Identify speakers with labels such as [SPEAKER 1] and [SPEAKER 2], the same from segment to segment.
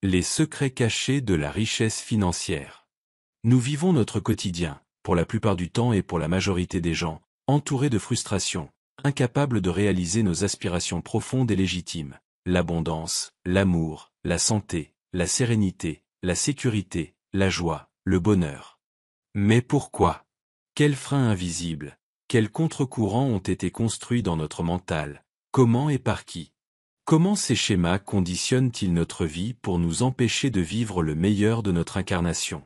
[SPEAKER 1] Les secrets cachés de la richesse financière. Nous vivons notre quotidien, pour la plupart du temps et pour la majorité des gens, entourés de frustration, incapables de réaliser nos aspirations profondes et légitimes. L'abondance, l'amour, la santé, la sérénité, la sécurité, la joie, le bonheur. Mais pourquoi? Quels freins invisibles, quels contre-courants ont été construits dans notre mental? Comment et par qui? Comment ces schémas conditionnent-ils notre vie pour nous empêcher de vivre le meilleur de notre incarnation?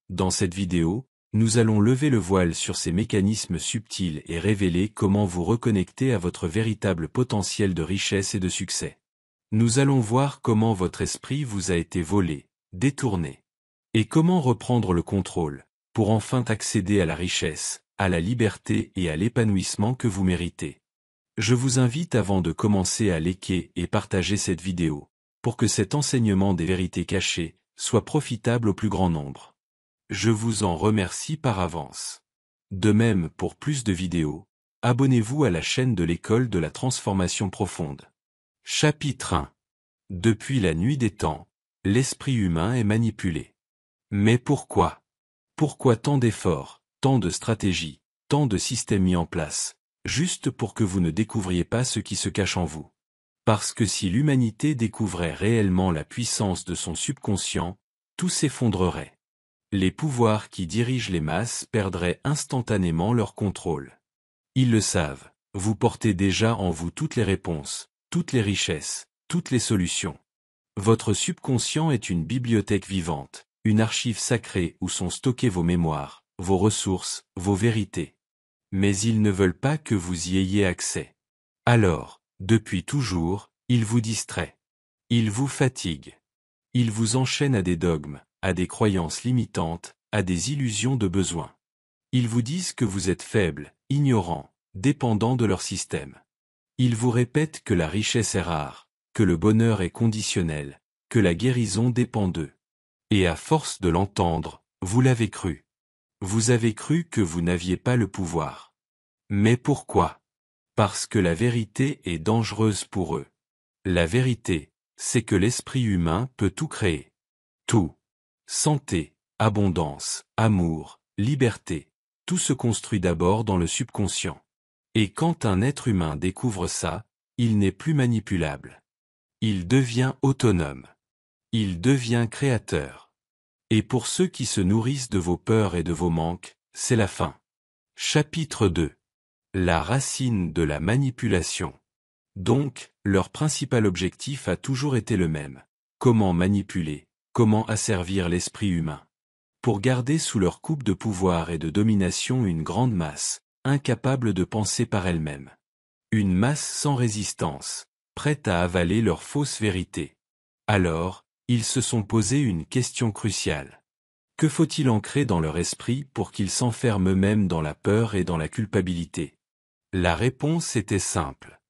[SPEAKER 1] Dans cette vidéo, nous allons lever le voile sur ces mécanismes subtils et révéler comment vous reconnecter à votre véritable potentiel de richesse et de succès. Nous allons voir comment votre esprit vous a été volé, détourné. Et comment reprendre le contrôle, pour enfin accéder à la richesse, à la liberté et à l'épanouissement que vous méritez. Je vous invite avant de commencer à liker et partager cette vidéo, pour que cet enseignement des vérités cachées soit profitable au plus grand nombre. Je vous en remercie par avance. De même, pour plus de vidéos, abonnez-vous à la chaîne de l'École de la Transformation Profonde. Chapitre 1. Depuis la nuit des temps, l'esprit humain est manipulé. Mais pourquoi? Pourquoi tant d'efforts, tant de stratégies, tant de systèmes mis en place, juste pour que vous ne découvriez pas ce qui se cache en vous? Parce que si l'humanité découvrait réellement la puissance de son subconscient, tout s'effondrerait. Les pouvoirs qui dirigent les masses perdraient instantanément leur contrôle. Ils le savent, vous portez déjà en vous toutes les réponses, toutes les richesses, toutes les solutions. Votre subconscient est une bibliothèque vivante, une archive sacrée où sont stockées vos mémoires, vos ressources, vos vérités. Mais ils ne veulent pas que vous y ayez accès. Alors, depuis toujours, ils vous distraient. Ils vous fatiguent. Ils vous enchaînent à des dogmes, à des croyances limitantes, à des illusions de besoin. Ils vous disent que vous êtes faible, ignorant, dépendant de leur système. Ils vous répètent que la richesse est rare, que le bonheur est conditionnel, que la guérison dépend d'eux. Et à force de l'entendre, vous l'avez cru. Vous avez cru que vous n'aviez pas le pouvoir. Mais pourquoi? Parce que la vérité est dangereuse pour eux. La vérité, c'est que l'esprit humain peut tout créer. Tout. Santé, abondance, amour, liberté, tout se construit d'abord dans le subconscient. Et quand un être humain découvre ça, il n'est plus manipulable. Il devient autonome. Il devient créateur. Et pour ceux qui se nourrissent de vos peurs et de vos manques, c'est la fin. Chapitre 2. La racine de la manipulation. Donc, leur principal objectif a toujours été le même. Comment manipuler, comment asservir l'esprit humain. Pour garder sous leur coupe de pouvoir et de domination une grande masse, incapable de penser par elle-même. Une masse sans résistance, prête à avaler leur fausse vérité. Alors, ils se sont posé une question cruciale. Que faut-il ancrer dans leur esprit pour qu'ils s'enferment eux-mêmes dans la peur et dans la culpabilité? La réponse était simple.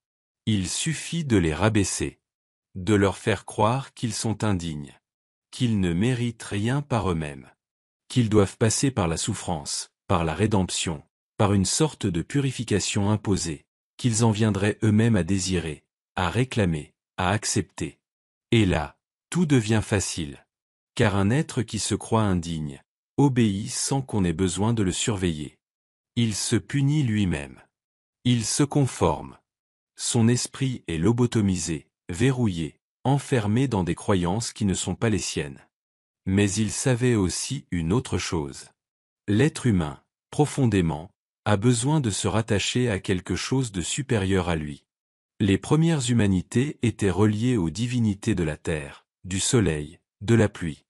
[SPEAKER 1] Il suffit de les rabaisser. De leur faire croire qu'ils sont indignes. Qu'ils ne méritent rien par eux-mêmes. Qu'ils doivent passer par la souffrance, par la rédemption, par une sorte de purification imposée, qu'ils en viendraient eux-mêmes à désirer, à réclamer, à accepter. Et là, tout devient facile. Car un être qui se croit indigne, obéit sans qu'on ait besoin de le surveiller. Il se punit lui-même. Il se conforme. Son esprit est lobotomisé, verrouillé, enfermé dans des croyances qui ne sont pas les siennes. Mais il savait aussi une autre chose. L'être humain, profondément, a besoin de se rattacher à quelque chose de supérieur à lui. Les premières humanités étaient reliées aux divinités de la terre, du soleil, de la pluie.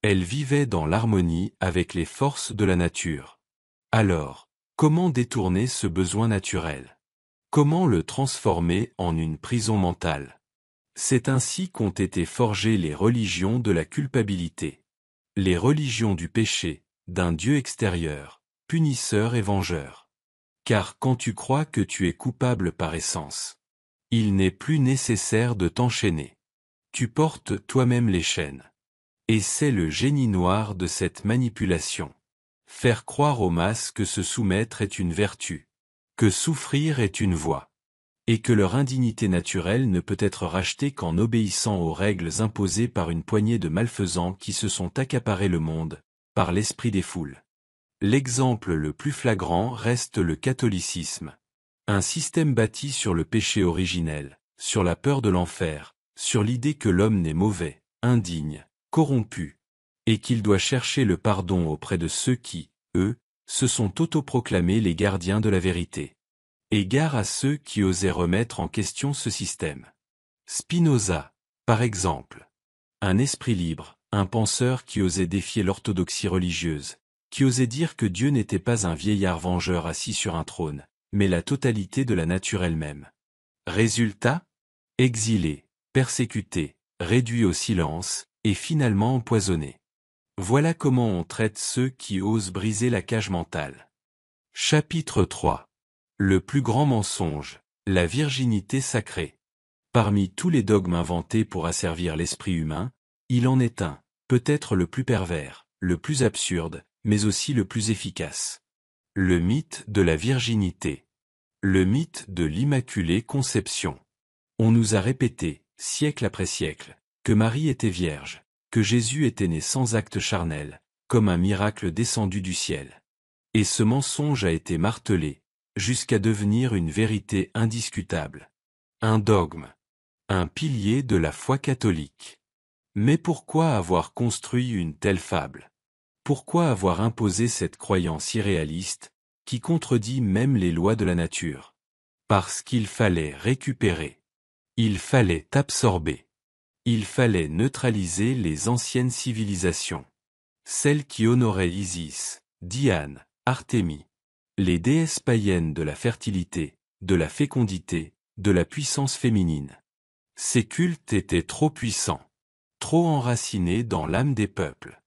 [SPEAKER 1] Elles vivaient dans l'harmonie avec les forces de la nature. Alors, comment détourner ce besoin naturel? Comment le transformer en une prison mentale? C'est ainsi qu'ont été forgées les religions de la culpabilité. Les religions du péché, d'un Dieu extérieur, punisseur et vengeur. Car quand tu crois que tu es coupable par essence, il n'est plus nécessaire de t'enchaîner. Tu portes toi-même les chaînes. Et c'est le génie noir de cette manipulation. Faire croire aux masses que se soumettre est une vertu, que souffrir est une voie. et que leur indignité naturelle ne peut être rachetée qu'en obéissant aux règles imposées par une poignée de malfaisants qui se sont accaparés le monde, par l'esprit des foules. L'exemple le plus flagrant reste le catholicisme. Un système bâti sur le péché originel, sur la peur de l'enfer, sur l'idée que l'homme n'est mauvais, indigne, corrompu, et qu'il doit chercher le pardon auprès de ceux qui, eux, se sont autoproclamés les gardiens de la vérité. Égard à ceux qui osaient remettre en question ce système. Spinoza, par exemple. Un esprit libre, un penseur qui osait défier l'orthodoxie religieuse, qui osait dire que Dieu n'était pas un vieillard vengeur assis sur un trône, mais la totalité de la nature elle-même. Résultat ? Exilé, persécuté, réduit au silence, et finalement empoisonné. Voilà comment on traite ceux qui osent briser la cage mentale. Chapitre 3. Le plus grand mensonge, la virginité sacrée. Parmi tous les dogmes inventés pour asservir l'esprit humain, il en est un, peut-être le plus pervers, le plus absurde, mais aussi le plus efficace. Le mythe de la virginité. Le mythe de l'Immaculée Conception. On nous a répété, siècle après siècle, que Marie était vierge, que Jésus était né sans acte charnel, comme un miracle descendu du ciel. Et ce mensonge a été martelé, jusqu'à devenir une vérité indiscutable. Un dogme. Un pilier de la foi catholique. Mais pourquoi avoir construit une telle fable? Pourquoi avoir imposé cette croyance irréaliste, qui contredit même les lois de la nature? Parce qu'il fallait récupérer. Il fallait absorber. Il fallait neutraliser les anciennes civilisations. Celles qui honoraient Isis, Diane, Artémis. Les déesses païennes de la fertilité, de la fécondité, de la puissance féminine. Ces cultes étaient trop puissants, trop enracinés dans l'âme des peuples.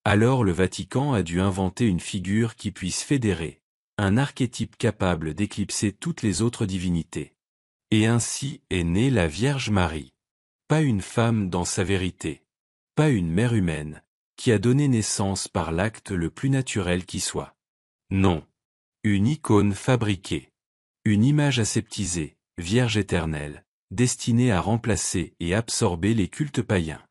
[SPEAKER 1] Alors le Vatican a dû inventer une figure qui puisse fédérer, un archétype capable d'éclipser toutes les autres divinités. Et ainsi est née la Vierge Marie. Pas une femme dans sa vérité, pas une mère humaine, qui a donné naissance par l'acte le plus naturel qui soit. Non. Une icône fabriquée. Une image aseptisée, Vierge éternelle, destinée à remplacer et absorber les cultes païens.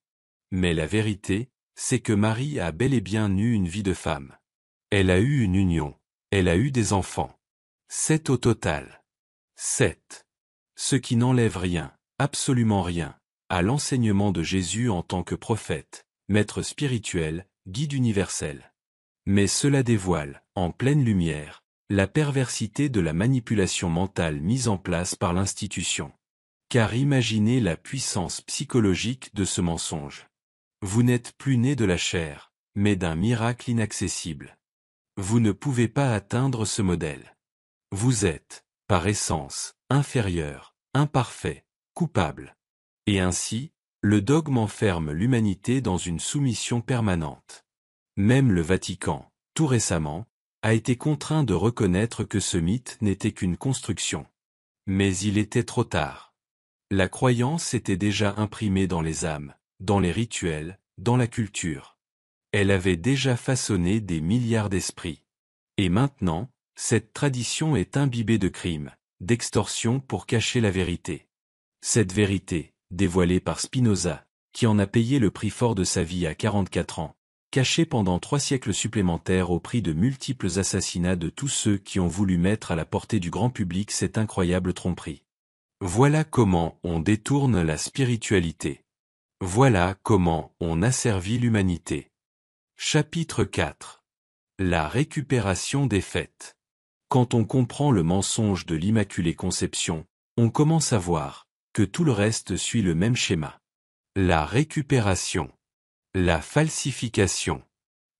[SPEAKER 1] Mais la vérité, c'est que Marie a bel et bien eu une vie de femme. Elle a eu une union, elle a eu des enfants. 7 au total. 7. Ce qui n'enlève rien, absolument rien, à l'enseignement de Jésus en tant que prophète, maître spirituel, guide universel. Mais cela dévoile, en pleine lumière, la perversité de la manipulation mentale mise en place par l'institution. Car imaginez la puissance psychologique de ce mensonge. Vous n'êtes plus né de la chair, mais d'un miracle inaccessible. Vous ne pouvez pas atteindre ce modèle. Vous êtes, par essence, inférieur, imparfait, coupable. Et ainsi, le dogme enferme l'humanité dans une soumission permanente. Même le Vatican, tout récemment, a été contraint de reconnaître que ce mythe n'était qu'une construction. Mais il était trop tard. La croyance était déjà imprimée dans les âmes, dans les rituels, dans la culture. Elle avait déjà façonné des milliards d'esprits. Et maintenant, cette tradition est imbibée de crimes, d'extorsions pour cacher la vérité. Cette vérité, dévoilée par Spinoza, qui en a payé le prix fort de sa vie à 44 ans, cachée pendant 3 siècles supplémentaires au prix de multiples assassinats de tous ceux qui ont voulu mettre à la portée du grand public cette incroyable tromperie. Voilà comment on détourne la spiritualité. Voilà comment on asservit l'humanité. Chapitre 4. La récupération des faits. Quand on comprend le mensonge de l'Immaculée Conception, on commence à voir que tout le reste suit le même schéma. La récupération. La falsification.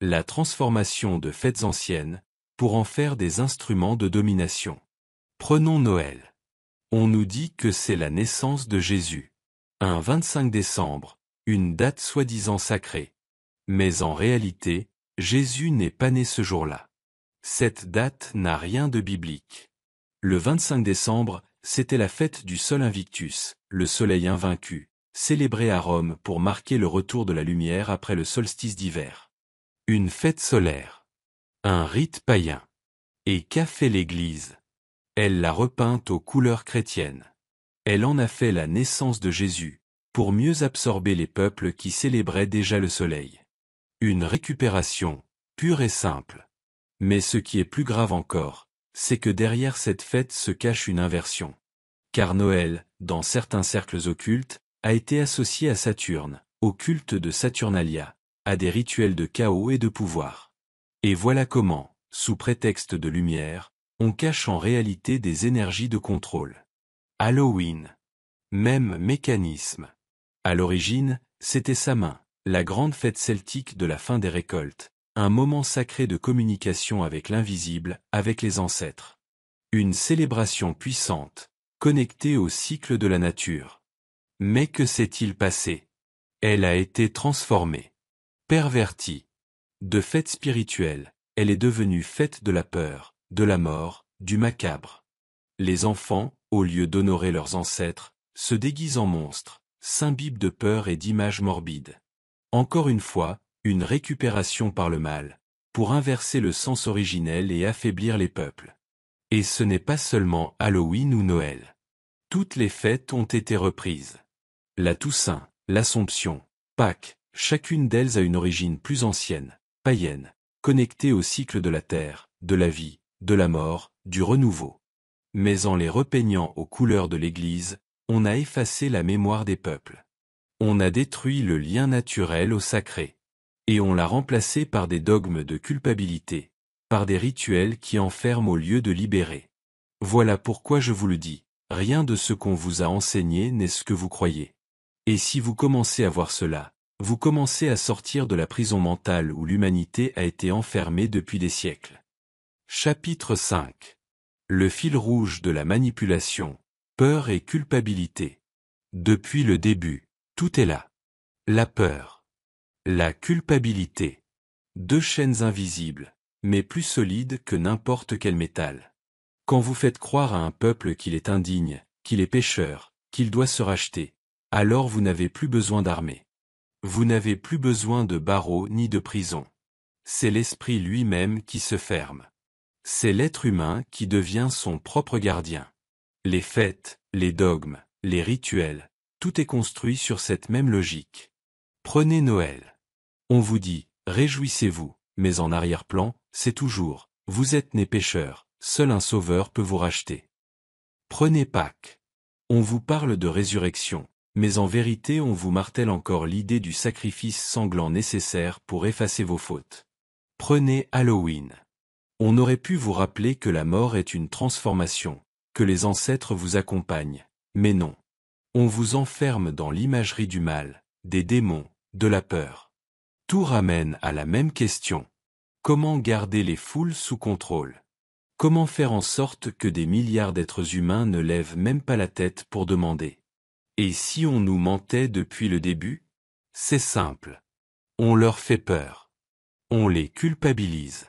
[SPEAKER 1] La transformation de faits anciennes, pour en faire des instruments de domination. Prenons Noël. On nous dit que c'est la naissance de Jésus. Un 25 décembre, une date soi-disant sacrée. Mais en réalité, Jésus n'est pas né ce jour-là. Cette date n'a rien de biblique. Le 25 décembre, c'était la fête du Sol Invictus, le soleil invaincu, célébrée à Rome pour marquer le retour de la lumière après le solstice d'hiver. Une fête solaire. Un rite païen. Et qu'a fait l'Église? Elle l'a repeinte aux couleurs chrétiennes. Elle en a fait la naissance de Jésus, pour mieux absorber les peuples qui célébraient déjà le soleil. Une récupération, pure et simple. Mais ce qui est plus grave encore, c'est que derrière cette fête se cache une inversion. Car Noël, dans certains cercles occultes, a été associé à Saturne, au culte de Saturnalia, à des rituels de chaos et de pouvoir. Et voilà comment, sous prétexte de lumière, on cache en réalité des énergies de contrôle. Halloween. Même mécanisme. À l'origine, c'était Samhain, la grande fête celtique de la fin des récoltes, un moment sacré de communication avec l'invisible, avec les ancêtres. Une célébration puissante, connectée au cycle de la nature. Mais que s'est-il passé? Elle a été transformée. Pervertie. De fête spirituelle, elle est devenue fête de la peur, de la mort, du macabre. Les enfants, au lieu d'honorer leurs ancêtres, se déguisent en monstres, s'imbibent de peur et d'images morbides. Encore une fois, une récupération par le mal, pour inverser le sens originel et affaiblir les peuples. Et ce n'est pas seulement Halloween ou Noël. Toutes les fêtes ont été reprises. La Toussaint, l'Assomption, Pâques, chacune d'elles a une origine plus ancienne, païenne, connectée au cycle de la terre, de la vie, de la mort, du renouveau. Mais en les repeignant aux couleurs de l'Église, on a effacé la mémoire des peuples. On a détruit le lien naturel au sacré. Et on l'a remplacé par des dogmes de culpabilité, par des rituels qui enferment au lieu de libérer. Voilà pourquoi je vous le dis, rien de ce qu'on vous a enseigné n'est ce que vous croyez. Et si vous commencez à voir cela, vous commencez à sortir de la prison mentale où l'humanité a été enfermée depuis des siècles. Chapitre 5. Le fil rouge de la manipulation, peur et culpabilité. Depuis le début, tout est là. La peur. La culpabilité. Deux chaînes invisibles, mais plus solides que n'importe quel métal. Quand vous faites croire à un peuple qu'il est indigne, qu'il est pécheur, qu'il doit se racheter, alors vous n'avez plus besoin d'armée. Vous n'avez plus besoin de barreaux ni de prison. C'est l'esprit lui-même qui se ferme. C'est l'être humain qui devient son propre gardien. Les fêtes, les dogmes, les rituels, tout est construit sur cette même logique. Prenez Noël. On vous dit, réjouissez-vous, mais en arrière-plan, c'est toujours, vous êtes né pécheur, seul un sauveur peut vous racheter. Prenez Pâques. On vous parle de résurrection, mais en vérité on vous martèle encore l'idée du sacrifice sanglant nécessaire pour effacer vos fautes. Prenez Halloween. On aurait pu vous rappeler que la mort est une transformation, que les ancêtres vous accompagnent, mais non. On vous enferme dans l'imagerie du mal, des démons, de la peur. Tout ramène à la même question. Comment garder les foules sous contrôle? Comment faire en sorte que des milliards d'êtres humains ne lèvent même pas la tête pour demander? Et si on nous mentait depuis le début? C'est simple. On leur fait peur. On les culpabilise.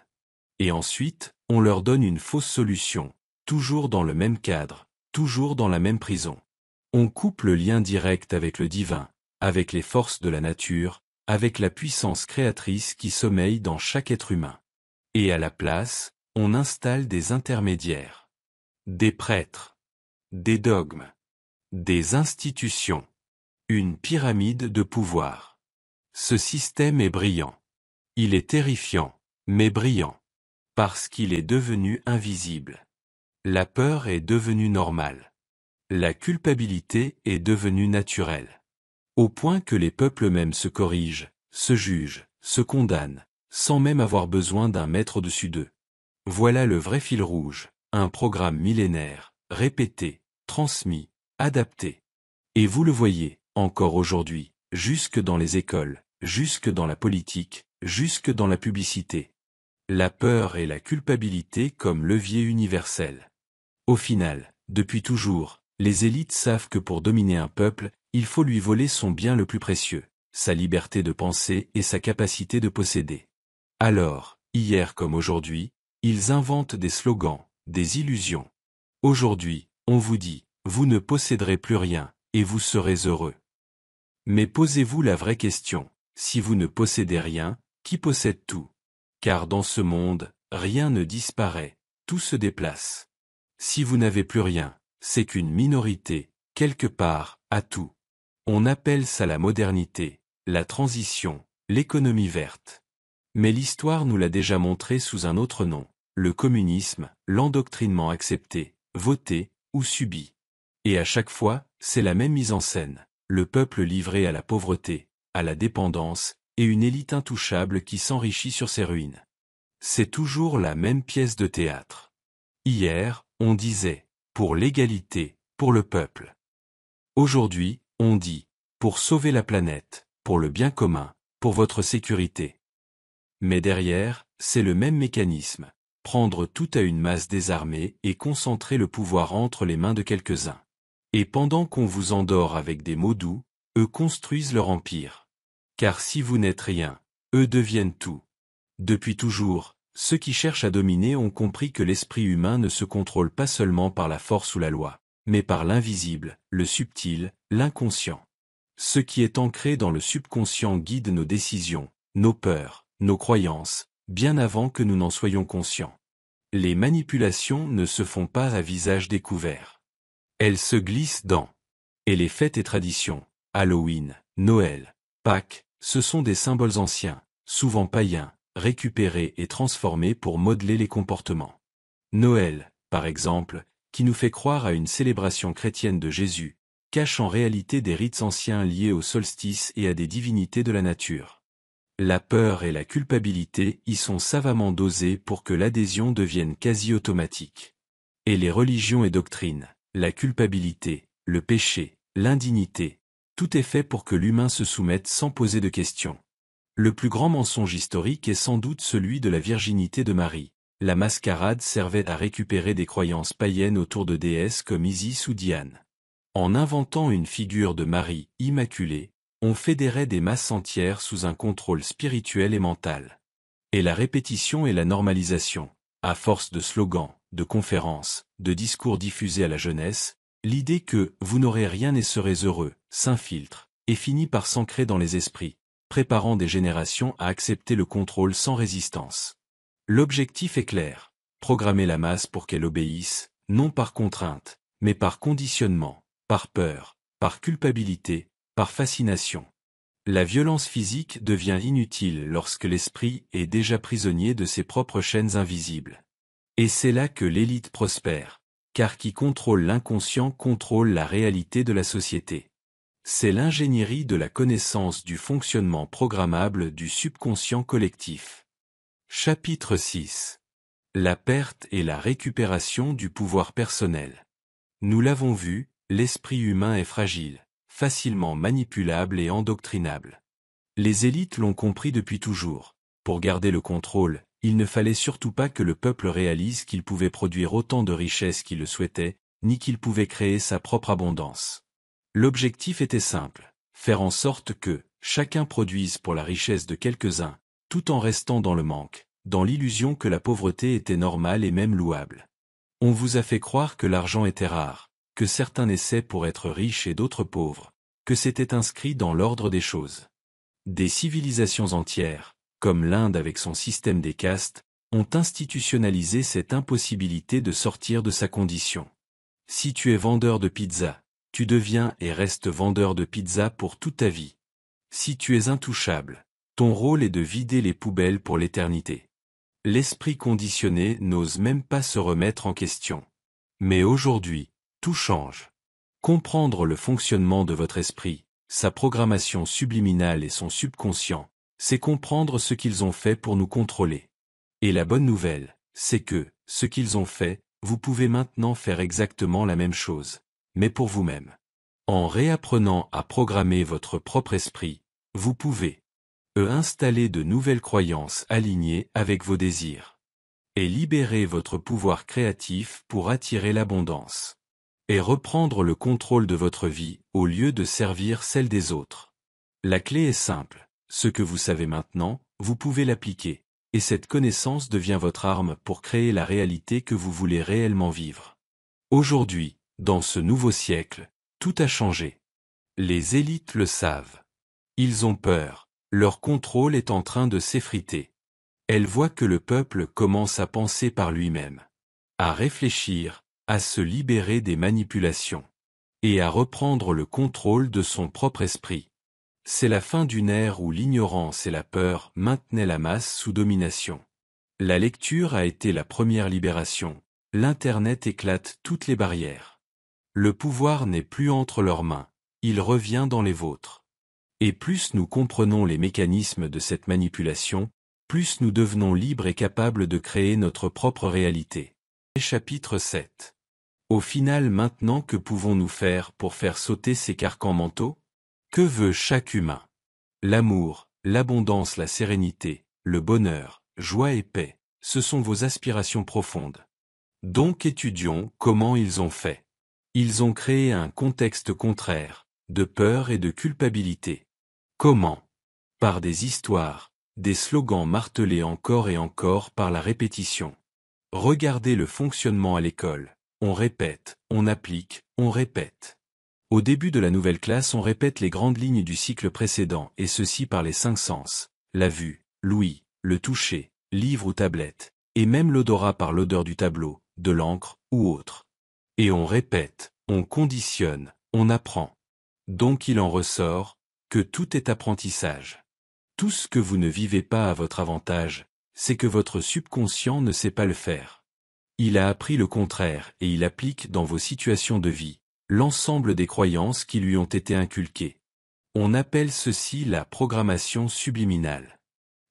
[SPEAKER 1] Et ensuite, on leur donne une fausse solution, toujours dans le même cadre, toujours dans la même prison. On coupe le lien direct avec le divin, avec les forces de la nature, avec la puissance créatrice qui sommeille dans chaque être humain. Et à la place, on installe des intermédiaires, des prêtres, des dogmes, des institutions, une pyramide de pouvoir. Ce système est brillant. Il est terrifiant, mais brillant. Parce qu'il est devenu invisible. La peur est devenue normale. La culpabilité est devenue naturelle. Au point que les peuples mêmes se corrigent, se jugent, se condamnent, sans même avoir besoin d'un maître au-dessus d'eux. Voilà le vrai fil rouge, un programme millénaire, répété, transmis, adapté. Et vous le voyez, encore aujourd'hui, jusque dans les écoles, jusque dans la politique, jusque dans la publicité. La peur et la culpabilité comme levier universel. Au final, depuis toujours, les élites savent que pour dominer un peuple, il faut lui voler son bien le plus précieux, sa liberté de penser et sa capacité de posséder. Alors, hier comme aujourd'hui, ils inventent des slogans, des illusions. Aujourd'hui, on vous dit, vous ne posséderez plus rien, et vous serez heureux. Mais posez-vous la vraie question, si vous ne possédez rien, qui possède tout? Car dans ce monde, rien ne disparaît, tout se déplace. Si vous n'avez plus rien, c'est qu'une minorité, quelque part, à tout. On appelle ça la modernité, la transition, l'économie verte. Mais l'histoire nous l'a déjà montré sous un autre nom, le communisme, l'endoctrinement accepté, voté ou subi. Et à chaque fois, c'est la même mise en scène, le peuple livré à la pauvreté, à la dépendance, et une élite intouchable qui s'enrichit sur ses ruines. C'est toujours la même pièce de théâtre. Hier, on disait, pour l'égalité, pour le peuple. Aujourd'hui, on dit, pour sauver la planète, pour le bien commun, pour votre sécurité. Mais derrière, c'est le même mécanisme, prendre tout à une masse désarmée et concentrer le pouvoir entre les mains de quelques-uns. Et pendant qu'on vous endort avec des mots doux, eux construisent leur empire. Car si vous n'êtes rien, eux deviennent tout. Depuis toujours, ceux qui cherchent à dominer ont compris que l'esprit humain ne se contrôle pas seulement par la force ou la loi, mais par l'invisible, le subtil, l'inconscient. Ce qui est ancré dans le subconscient guide nos décisions, nos peurs, nos croyances, bien avant que nous n'en soyons conscients. Les manipulations ne se font pas à visage découvert. Elles se glissent dans. Et les fêtes et traditions, Halloween, Noël, Pâques, ce sont des symboles anciens, souvent païens, récupérés et transformés pour modeler les comportements. Noël, par exemple, qui nous fait croire à une célébration chrétienne de Jésus, cache en réalité des rites anciens liés au solstice et à des divinités de la nature. La peur et la culpabilité y sont savamment dosées pour que l'adhésion devienne quasi automatique. Et les religions et doctrines, la culpabilité, le péché, l'indignité, tout est fait pour que l'humain se soumette sans poser de questions. Le plus grand mensonge historique est sans doute celui de la virginité de Marie. La mascarade servait à récupérer des croyances païennes autour de déesses comme Isis ou Diane. En inventant une figure de Marie immaculée, on fédérait des masses entières sous un contrôle spirituel et mental. Et la répétition et la normalisation, à force de slogans, de conférences, de discours diffusés à la jeunesse, l'idée que « vous n'aurez rien et serez heureux » s'infiltre, et finit par s'ancrer dans les esprits, préparant des générations à accepter le contrôle sans résistance. L'objectif est clair, programmer la masse pour qu'elle obéisse, non par contrainte, mais par conditionnement, par peur, par culpabilité, par fascination. La violence physique devient inutile lorsque l'esprit est déjà prisonnier de ses propres chaînes invisibles. Et c'est là que l'élite prospère, car qui contrôle l'inconscient contrôle la réalité de la société. C'est l'ingénierie de la connaissance du fonctionnement programmable du subconscient collectif. Chapitre 6. La perte et la récupération du pouvoir personnel. Nous l'avons vu, l'esprit humain est fragile, facilement manipulable et endoctrinable. Les élites l'ont compris depuis toujours. Pour garder le contrôle, il ne fallait surtout pas que le peuple réalise qu'il pouvait produire autant de richesses qu'il le souhaitait, ni qu'il pouvait créer sa propre abondance. L'objectif était simple, faire en sorte que chacun produise pour la richesse de quelques-uns, tout en restant dans le manque, dans l'illusion que la pauvreté était normale et même louable. On vous a fait croire que l'argent était rare, que certains naissaient pour être riches et d'autres pauvres, que c'était inscrit dans l'ordre des choses. Des civilisations entières, comme l'Inde avec son système des castes, ont institutionnalisé cette impossibilité de sortir de sa condition. Si tu es vendeur de pizza, tu deviens et restes vendeur de pizza pour toute ta vie. Si tu es intouchable, ton rôle est de vider les poubelles pour l'éternité. L'esprit conditionné n'ose même pas se remettre en question. Mais aujourd'hui, tout change. Comprendre le fonctionnement de votre esprit, sa programmation subliminale et son subconscient, c'est comprendre ce qu'ils ont fait pour nous contrôler. Et la bonne nouvelle, c'est que, ce qu'ils ont fait, vous pouvez maintenant faire exactement la même chose, mais pour vous-même. En réapprenant à programmer votre propre esprit, vous pouvez installer de nouvelles croyances alignées avec vos désirs. Et libérer votre pouvoir créatif pour attirer l'abondance. Et reprendre le contrôle de votre vie au lieu de servir celle des autres. La clé est simple, ce que vous savez maintenant, vous pouvez l'appliquer, et cette connaissance devient votre arme pour créer la réalité que vous voulez réellement vivre. Aujourd'hui, dans ce nouveau siècle, tout a changé. Les élites le savent. Ils ont peur, leur contrôle est en train de s'effriter. Elles voient que le peuple commence à penser par lui-même, à réfléchir, à se libérer des manipulations. et à reprendre le contrôle de son propre esprit. C'est la fin d'une ère où l'ignorance et la peur maintenaient la masse sous domination. La lecture a été la première libération. L'Internet éclate toutes les barrières. Le pouvoir n'est plus entre leurs mains, il revient dans les vôtres. Et plus nous comprenons les mécanismes de cette manipulation, plus nous devenons libres et capables de créer notre propre réalité. Chapitre 7. Au final, maintenant, que pouvons-nous faire pour faire sauter ces carcans mentaux? Que veut chaque humain? L'amour, l'abondance, la sérénité, le bonheur, joie et paix, ce sont vos aspirations profondes. Donc étudions comment ils ont fait. Ils ont créé un contexte contraire, de peur et de culpabilité. Comment? Par des histoires, des slogans martelés encore et encore par la répétition. Regardez le fonctionnement à l'école. On répète, on applique, on répète. Au début de la nouvelle classe, on répète les grandes lignes du cycle précédent, et ceci par les 5 sens. La vue, l'ouïe, le toucher, livre ou tablette, et même l'odorat par l'odeur du tableau, de l'encre, ou autre. Et on répète, on conditionne, on apprend. Donc il en ressort que tout est apprentissage. Tout ce que vous ne vivez pas à votre avantage, c'est que votre subconscient ne sait pas le faire. Il a appris le contraire et il applique dans vos situations de vie l'ensemble des croyances qui lui ont été inculquées. On appelle ceci la programmation subliminale.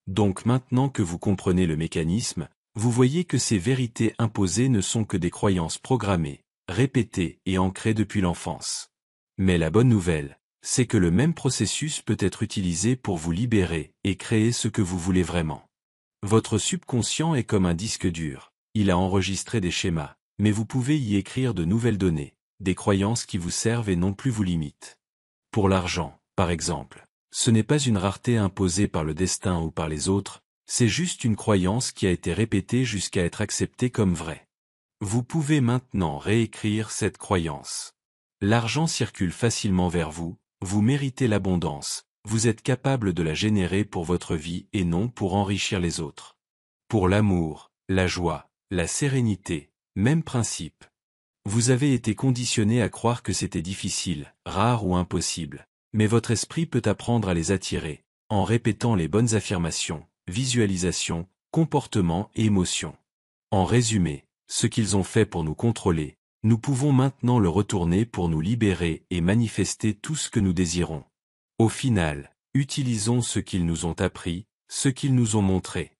[SPEAKER 1] Donc maintenant que vous comprenez le mécanisme, vous voyez que ces vérités imposées ne sont que des croyances programmées, répétées et ancrées depuis l'enfance. Mais la bonne nouvelle, c'est que le même processus peut être utilisé pour vous libérer et créer ce que vous voulez vraiment. Votre subconscient est comme un disque dur, il a enregistré des schémas, mais vous pouvez y écrire de nouvelles données, des croyances qui vous servent et non plus vous limitent. Pour l'argent, par exemple, ce n'est pas une rareté imposée par le destin ou par les autres, c'est juste une croyance qui a été répétée jusqu'à être acceptée comme vraie. Vous pouvez maintenant réécrire cette croyance. L'argent circule facilement vers vous, vous méritez l'abondance, vous êtes capable de la générer pour votre vie et non pour enrichir les autres. Pour l'amour, la joie, la sérénité, même principe. Vous avez été conditionné à croire que c'était difficile, rare ou impossible, mais votre esprit peut apprendre à les attirer, en répétant les bonnes affirmations, visualisations, comportements et émotions. En résumé, ce qu'ils ont fait pour nous contrôler, nous pouvons maintenant le retourner pour nous libérer et manifester tout ce que nous désirons. Au final, utilisons ce qu'ils nous ont appris, ce qu'ils nous ont montré.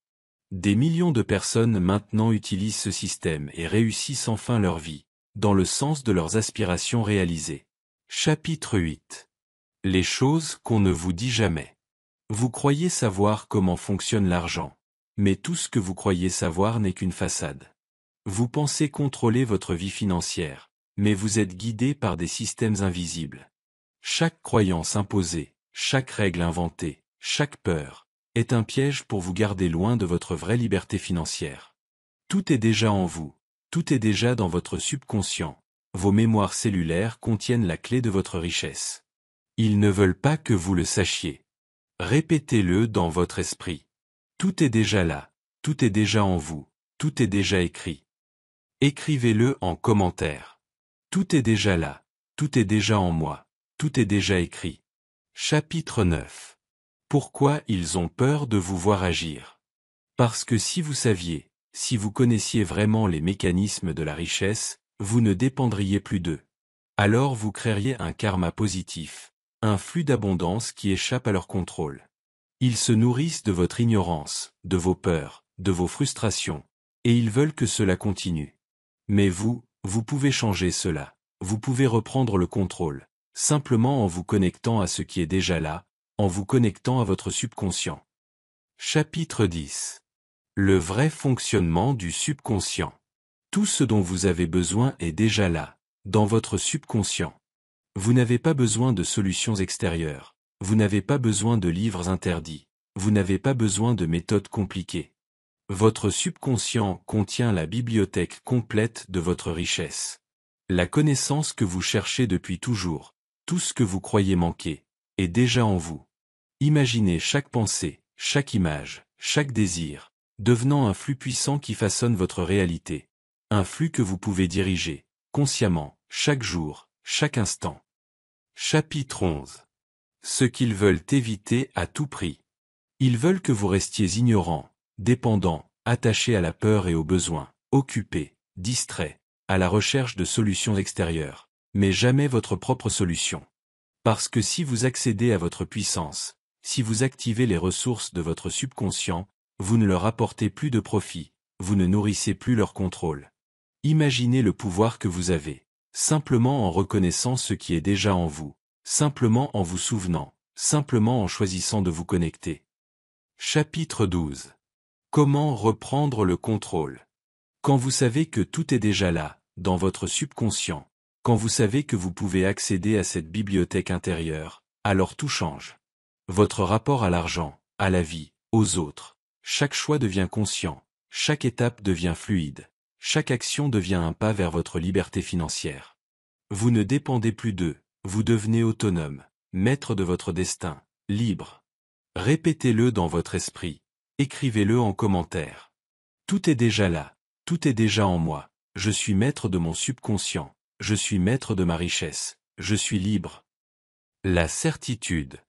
[SPEAKER 1] Des millions de personnes maintenant utilisent ce système et réussissent enfin leur vie, dans le sens de leurs aspirations réalisées. Chapitre 8. Les choses qu'on ne vous dit jamais. Vous croyez savoir comment fonctionne l'argent, mais tout ce que vous croyez savoir n'est qu'une façade. Vous pensez contrôler votre vie financière, mais vous êtes guidé par des systèmes invisibles. Chaque croyance imposée, chaque règle inventée, chaque peur, est un piège pour vous garder loin de votre vraie liberté financière. Tout est déjà en vous, tout est déjà dans votre subconscient. Vos mémoires cellulaires contiennent la clé de votre richesse. Ils ne veulent pas que vous le sachiez. Répétez-le dans votre esprit. Tout est déjà là, tout est déjà en vous, tout est déjà écrit. Écrivez-le en commentaire. Tout est déjà là, tout est déjà en moi, tout est déjà écrit. Chapitre 9. Pourquoi ils ont peur de vous voir agir? Parce que si vous saviez, si vous connaissiez vraiment les mécanismes de la richesse, vous ne dépendriez plus d'eux. Alors vous créeriez un karma positif, un flux d'abondance qui échappe à leur contrôle. Ils se nourrissent de votre ignorance, de vos peurs, de vos frustrations, et ils veulent que cela continue. Mais vous pouvez changer cela, vous pouvez reprendre le contrôle, simplement en vous connectant à ce qui est déjà là, en vous connectant à votre subconscient. Chapitre 10. Le vrai fonctionnement du subconscient. Tout ce dont vous avez besoin est déjà là, dans votre subconscient. Vous n'avez pas besoin de solutions extérieures, vous n'avez pas besoin de livres interdits, vous n'avez pas besoin de méthodes compliquées. Votre subconscient contient la bibliothèque complète de votre richesse. La connaissance que vous cherchez depuis toujours, tout ce que vous croyez manquer, est déjà en vous. Imaginez chaque pensée, chaque image, chaque désir, devenant un flux puissant qui façonne votre réalité. Un flux que vous pouvez diriger, consciemment, chaque jour, chaque instant. Chapitre 11. Ce qu'ils veulent éviter à tout prix. Ils veulent que vous restiez ignorant, dépendant, attaché à la peur et aux besoins, occupé, distrait, à la recherche de solutions extérieures, mais jamais votre propre solution. Parce que si vous accédez à votre puissance, si vous activez les ressources de votre subconscient, vous ne leur apportez plus de profit, vous ne nourrissez plus leur contrôle. Imaginez le pouvoir que vous avez, simplement en reconnaissant ce qui est déjà en vous, simplement en vous souvenant, simplement en choisissant de vous connecter. Chapitre 12. Comment reprendre le contrôle? Quand vous savez que tout est déjà là, dans votre subconscient, quand vous savez que vous pouvez accéder à cette bibliothèque intérieure, alors tout change. Votre rapport à l'argent, à la vie, aux autres, chaque choix devient conscient, chaque étape devient fluide, chaque action devient un pas vers votre liberté financière. Vous ne dépendez plus d'eux, vous devenez autonome, maître de votre destin, libre. Répétez-le dans votre esprit, écrivez-le en commentaire. Tout est déjà là, tout est déjà en moi, je suis maître de mon subconscient, je suis maître de ma richesse, je suis libre. La certitude.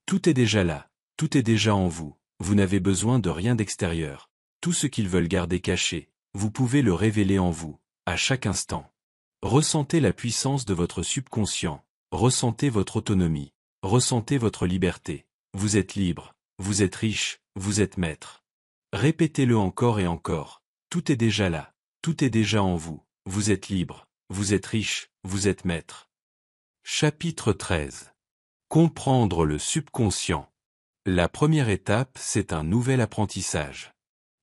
[SPEAKER 1] Tout est déjà là, tout est déjà en vous, vous n'avez besoin de rien d'extérieur. Tout ce qu'ils veulent garder caché, vous pouvez le révéler en vous, à chaque instant. Ressentez la puissance de votre subconscient, ressentez votre autonomie, ressentez votre liberté. Vous êtes libre, vous êtes riche, vous êtes maître. Répétez-le encore et encore. Tout est déjà là, tout est déjà en vous, vous êtes libre, vous êtes riche, vous êtes maître. Chapitre 13. Comprendre le subconscient. La première étape, c'est un nouvel apprentissage.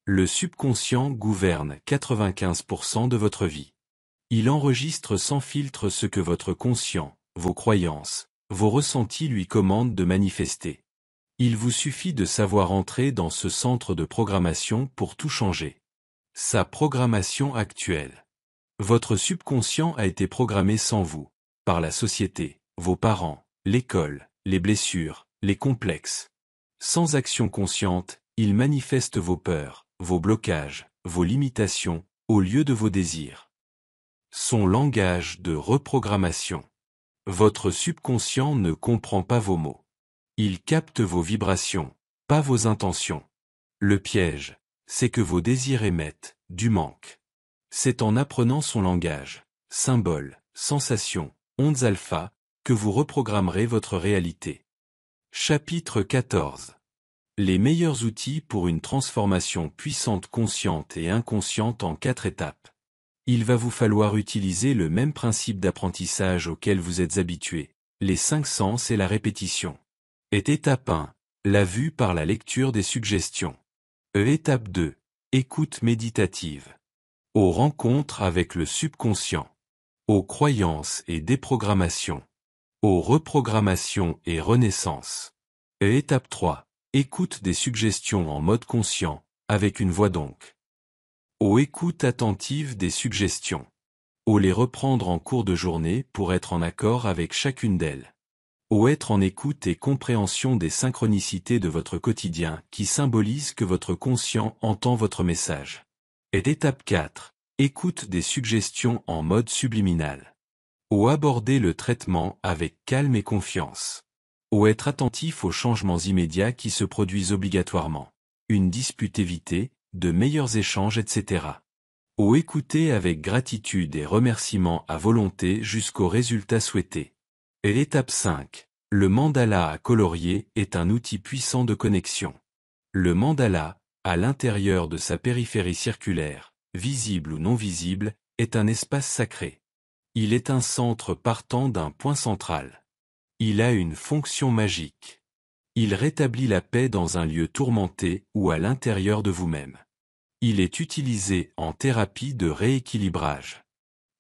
[SPEAKER 1] Le subconscient gouverne 95% de votre vie. Il enregistre sans filtre ce que votre conscient, vos croyances, vos ressentis lui commandent de manifester. Il vous suffit de savoir entrer dans ce centre de programmation pour tout changer. Sa programmation actuelle. Votre subconscient a été programmé sans vous, par la société, vos parents, l'école, les blessures, les complexes. Sans action consciente, il manifeste vos peurs, vos blocages, vos limitations, au lieu de vos désirs. Son langage de reprogrammation. Votre subconscient ne comprend pas vos mots. Il capte vos vibrations, pas vos intentions. Le piège, c'est que vos désirs émettent du manque. C'est en apprenant son langage, symboles, sensations, ondes alpha, que vous reprogrammerez votre réalité. Chapitre 14. Les meilleurs outils pour une transformation puissante consciente et inconsciente en 4 étapes. Il va vous falloir utiliser le même principe d'apprentissage auquel vous êtes habitué, les 5 sens et la répétition. Étape 1. La vue par la lecture des suggestions. Étape 2. Écoute méditative. Aux rencontres avec le subconscient. Aux croyances et déprogrammation. Aux reprogrammations et renaissance. Étape 3. Écoute des suggestions en mode conscient, avec une voix donc. Aux écoutes attentives des suggestions. Aux les reprendre en cours de journée pour être en accord avec chacune d'elles. Aux être en écoute et compréhension des synchronicités de votre quotidien qui symbolisent que votre conscient entend votre message. Étape 4. Écoute des suggestions en mode subliminal. Aux aborder le traitement avec calme et confiance. Aux être attentif aux changements immédiats qui se produisent obligatoirement. Une dispute évitée, de meilleurs échanges, etc. Aux écouter avec gratitude et remerciement à volonté jusqu'au résultat souhaité. Et étape 5. Le mandala à colorier est un outil puissant de connexion. Le mandala, à l'intérieur de sa périphérie circulaire, visible ou non visible, est un espace sacré. Il est un centre partant d'un point central. Il a une fonction magique. Il rétablit la paix dans un lieu tourmenté ou à l'intérieur de vous-même. Il est utilisé en thérapie de rééquilibrage.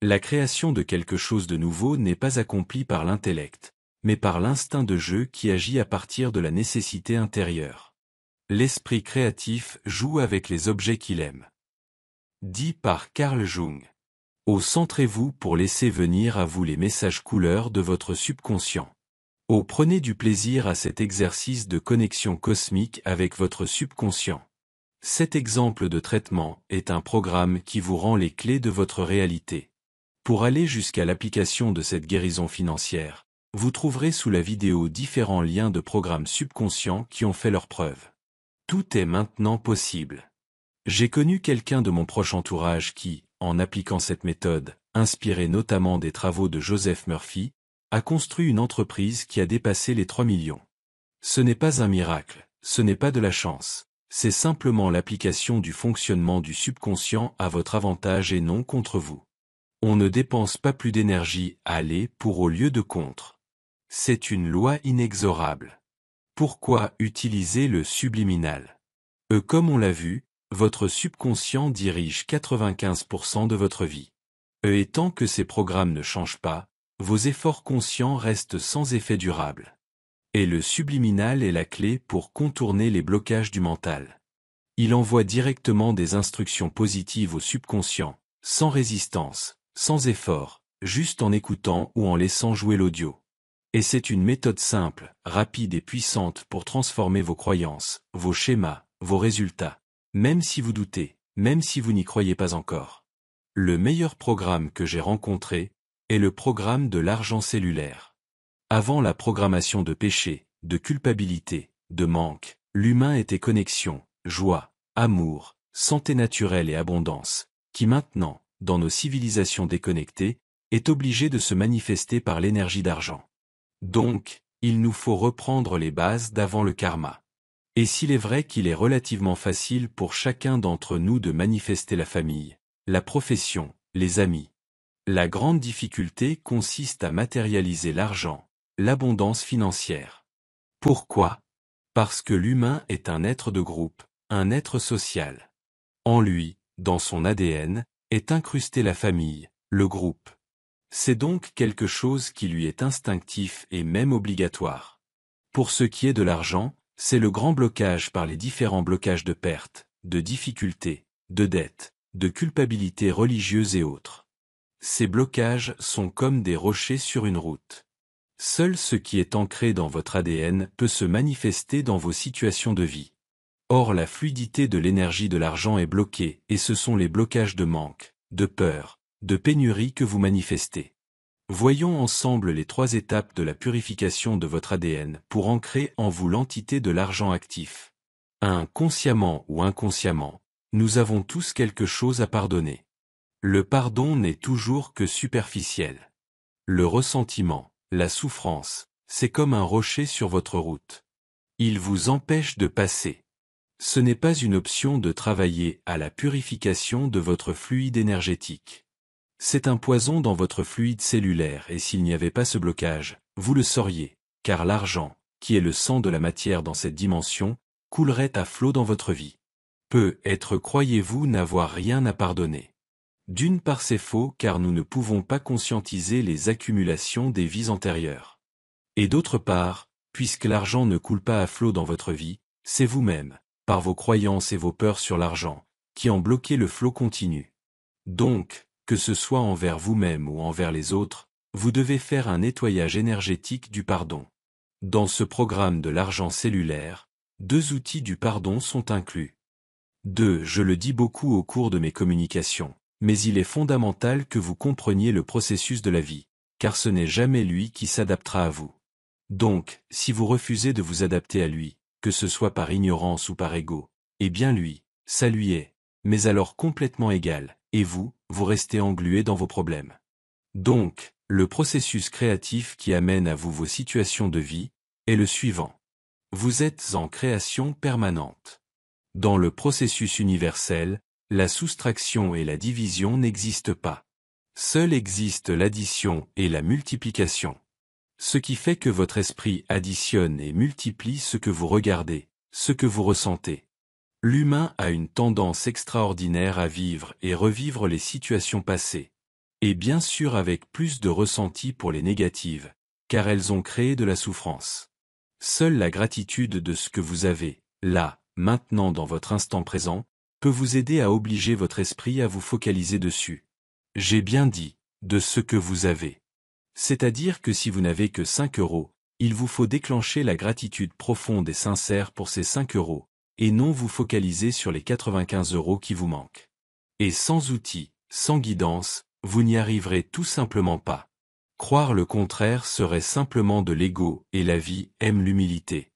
[SPEAKER 1] La création de quelque chose de nouveau n'est pas accomplie par l'intellect, mais par l'instinct de jeu qui agit à partir de la nécessité intérieure. L'esprit créatif joue avec les objets qu'il aime. Dit par Carl Jung. Centrez-vous pour laisser venir à vous les messages couleurs de votre subconscient. Prenez du plaisir à cet exercice de connexion cosmique avec votre subconscient. Cet exemple de traitement est un programme qui vous rend les clés de votre réalité. Pour aller jusqu'à l'application de cette guérison financière, vous trouverez sous la vidéo différents liens de programmes subconscients qui ont fait leurs preuves. Tout est maintenant possible. J'ai connu quelqu'un de mon proche entourage qui, en appliquant cette méthode, inspirée notamment des travaux de Joseph Murphy, a construit une entreprise qui a dépassé les 3 millions. Ce n'est pas un miracle, ce n'est pas de la chance, c'est simplement l'application du fonctionnement du subconscient à votre avantage et non contre vous. On ne dépense pas plus d'énergie à aller pour au lieu de contre. C'est une loi inexorable. Pourquoi utiliser le subliminal? Comme on l'a vu, votre subconscient dirige 95% de votre vie. Et tant que ces programmes ne changent pas, vos efforts conscients restent sans effet durable. Et le subliminal est la clé pour contourner les blocages du mental. Il envoie directement des instructions positives au subconscient, sans résistance, sans effort, juste en écoutant ou en laissant jouer l'audio. Et c'est une méthode simple, rapide et puissante pour transformer vos croyances, vos schémas, vos résultats. Même si vous doutez, même si vous n'y croyez pas encore. Le meilleur programme que j'ai rencontré est le programme de l'argent cellulaire. Avant la programmation de péché, de culpabilité, de manque, l'humain était connexion, joie, amour, santé naturelle et abondance, qui maintenant, dans nos civilisations déconnectées, est obligé de se manifester par l'énergie d'argent. Donc, il nous faut reprendre les bases d'avant le karma. Et s'il est vrai qu'il est relativement facile pour chacun d'entre nous de manifester la famille, la profession, les amis, la grande difficulté consiste à matérialiser l'argent, l'abondance financière. Pourquoi? Parce que l'humain est un être de groupe, un être social. En lui, dans son ADN, est incrustée la famille, le groupe. C'est donc quelque chose qui lui est instinctif et même obligatoire. Pour ce qui est de l'argent, c'est le grand blocage par les différents blocages de perte, de difficultés, de dettes, de culpabilité religieuse et autres. Ces blocages sont comme des rochers sur une route. Seul ce qui est ancré dans votre ADN peut se manifester dans vos situations de vie. Or la fluidité de l'énergie de l'argent est bloquée et ce sont les blocages de manque, de peur, de pénurie que vous manifestez. Voyons ensemble les 3 étapes de la purification de votre ADN pour ancrer en vous l'entité de l'argent actif. 1. Consciemment ou inconsciemment, nous avons tous quelque chose à pardonner. Le pardon n'est toujours que superficiel. Le ressentiment, la souffrance, c'est comme un rocher sur votre route. Il vous empêche de passer. Ce n'est pas une option de travailler à la purification de votre fluide énergétique. C'est un poison dans votre fluide cellulaire et s'il n'y avait pas ce blocage, vous le sauriez, car l'argent, qui est le sang de la matière dans cette dimension, coulerait à flot dans votre vie. Peut-être croyez-vous n'avoir rien à pardonner. D'une part c'est faux car nous ne pouvons pas conscientiser les accumulations des vies antérieures. Et d'autre part, puisque l'argent ne coule pas à flot dans votre vie, c'est vous-même, par vos croyances et vos peurs sur l'argent, qui en bloquez le flot continu. Donc, que ce soit envers vous-même ou envers les autres, vous devez faire un nettoyage énergétique du pardon. Dans ce programme de l'argent cellulaire, 2 outils du pardon sont inclus. 2. Je le dis beaucoup au cours de mes communications, mais il est fondamental que vous compreniez le processus de la vie, car ce n'est jamais lui qui s'adaptera à vous. Donc, si vous refusez de vous adapter à lui, que ce soit par ignorance ou par ego, eh bien lui, ça lui est, mais alors complètement égal, et vous, vous restez englué dans vos problèmes. Donc, le processus créatif qui amène à vous vos situations de vie est le suivant. Vous êtes en création permanente. Dans le processus universel, la soustraction et la division n'existent pas. Seule existe l'addition et la multiplication. Ce qui fait que votre esprit additionne et multiplie ce que vous regardez, ce que vous ressentez. L'humain a une tendance extraordinaire à vivre et revivre les situations passées. Et bien sûr avec plus de ressenti pour les négatives, car elles ont créé de la souffrance. Seule la gratitude de ce que vous avez, là, maintenant dans votre instant présent, peut vous aider à obliger votre esprit à vous focaliser dessus. J'ai bien dit, de ce que vous avez. C'est-à-dire que si vous n'avez que 5 €, il vous faut déclencher la gratitude profonde et sincère pour ces 5 €, et non vous focaliser sur les 95 € qui vous manquent. Et sans outils, sans guidance, vous n'y arriverez tout simplement pas. Croire le contraire serait simplement de l'ego et la vie aime l'humilité.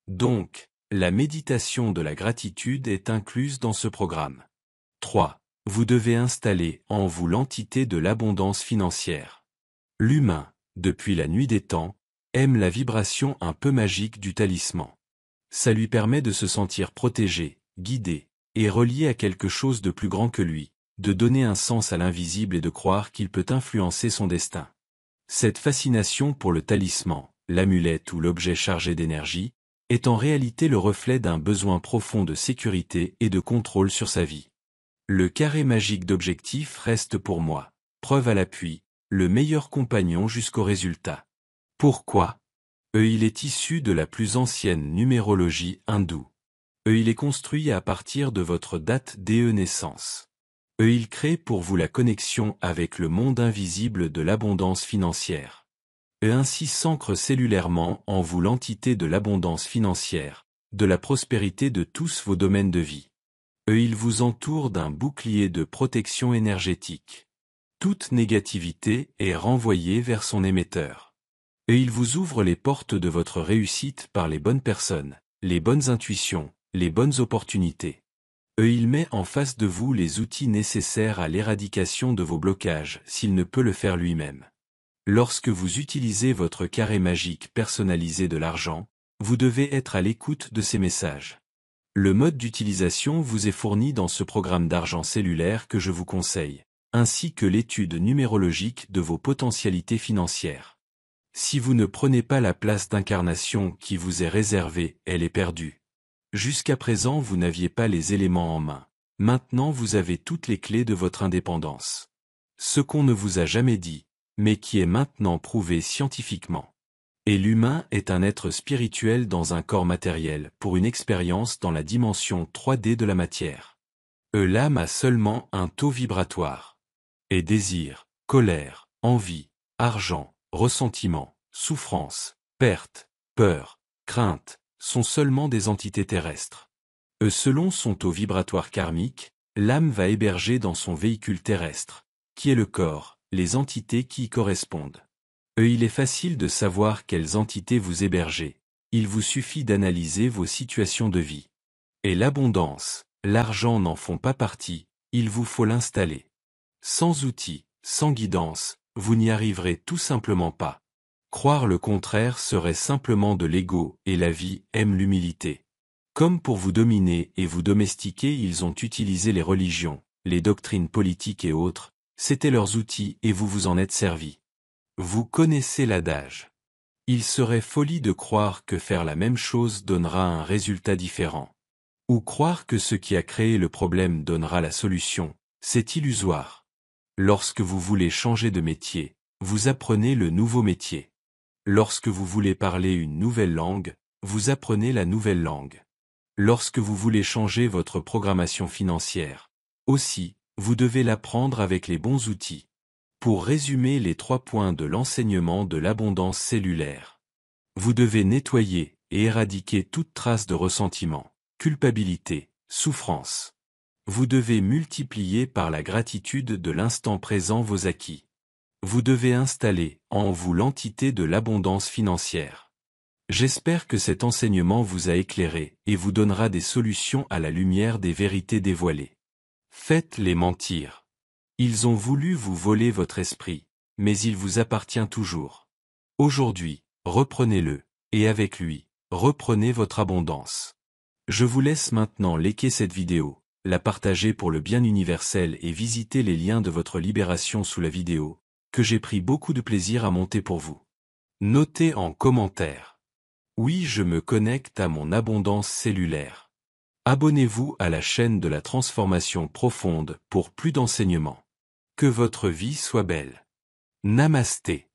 [SPEAKER 1] Donc, la méditation de la gratitude est incluse dans ce programme. 3. Vous devez installer en vous l'entité de l'abondance financière. L'humain, depuis la nuit des temps, aime la vibration un peu magique du talisman. Ça lui permet de se sentir protégé, guidé, et relié à quelque chose de plus grand que lui, de donner un sens à l'invisible et de croire qu'il peut influencer son destin. Cette fascination pour le talisman, l'amulette ou l'objet chargé d'énergie, est en réalité le reflet d'un besoin profond de sécurité et de contrôle sur sa vie. Le carré magique d'objectif reste pour moi, preuve à l'appui, le meilleur compagnon jusqu'au résultat. Pourquoi ? Il est issu de la plus ancienne numérologie hindoue. Il est construit à partir de votre date de naissance. Il crée pour vous la connexion avec le monde invisible de l'abondance financière. Ainsi s'ancre cellulairement en vous l'entité de l'abondance financière, de la prospérité de tous vos domaines de vie. Il vous entoure d'un bouclier de protection énergétique. Toute négativité est renvoyée vers son émetteur. Il vous ouvre les portes de votre réussite par les bonnes personnes, les bonnes intuitions, les bonnes opportunités. Il met en face de vous les outils nécessaires à l'éradication de vos blocages s'il ne peut le faire lui-même. Lorsque vous utilisez votre carré magique personnalisé de l'argent, vous devez être à l'écoute de ces messages. Le mode d'utilisation vous est fourni dans ce programme d'argent cellulaire que je vous conseille, ainsi que l'étude numérologique de vos potentialités financières. Si vous ne prenez pas la place d'incarnation qui vous est réservée, elle est perdue. Jusqu'à présent vous n'aviez pas les éléments en main. Maintenant vous avez toutes les clés de votre indépendance. Ce qu'on ne vous a jamais dit, mais qui est maintenant prouvé scientifiquement. Et l'humain est un être spirituel dans un corps matériel pour une expérience dans la dimension 3D de la matière. L'âme a seulement un taux vibratoire. Et désir, colère, envie, argent, ressentiment, souffrance, perte, peur, crainte, sont seulement des entités terrestres. Selon son taux vibratoire karmique, l'âme va héberger dans son véhicule terrestre, qui est le corps, les entités qui y correspondent. Il est facile de savoir quelles entités vous hébergez, il vous suffit d'analyser vos situations de vie. Et l'abondance, l'argent n'en font pas partie, il vous faut l'installer. Sans outils, sans guidance, vous n'y arriverez tout simplement pas. Croire le contraire serait simplement de l'ego et la vie aime l'humilité. Comme pour vous dominer et vous domestiquer ils ont utilisé les religions, les doctrines politiques et autres, c'étaient leurs outils et vous vous en êtes servi. Vous connaissez l'adage. Il serait folie de croire que faire la même chose donnera un résultat différent. Ou croire que ce qui a créé le problème donnera la solution, c'est illusoire. Lorsque vous voulez changer de métier, vous apprenez le nouveau métier. Lorsque vous voulez parler une nouvelle langue, vous apprenez la nouvelle langue. Lorsque vous voulez changer votre programmation financière, aussi, vous devez l'apprendre avec les bons outils. Pour résumer les 3 points de l'enseignement de l'abondance cellulaire. Vous devez nettoyer et éradiquer toute trace de ressentiment, culpabilité, souffrance. Vous devez multiplier par la gratitude de l'instant présent vos acquis. Vous devez installer en vous l'entité de l'abondance financière. J'espère que cet enseignement vous a éclairé et vous donnera des solutions à la lumière des vérités dévoilées. Faites-les mentir. Ils ont voulu vous voler votre esprit, mais il vous appartient toujours. Aujourd'hui, reprenez-le, et avec lui, reprenez votre abondance. Je vous laisse maintenant liker cette vidéo, la partager pour le bien universel et visiter les liens de votre libération sous la vidéo, que j'ai pris beaucoup de plaisir à monter pour vous. Notez en commentaire. Oui, je me connecte à mon abondance cellulaire. Abonnez-vous à la chaîne de la transformation profonde pour plus d'enseignements. Que votre vie soit belle. Namasté.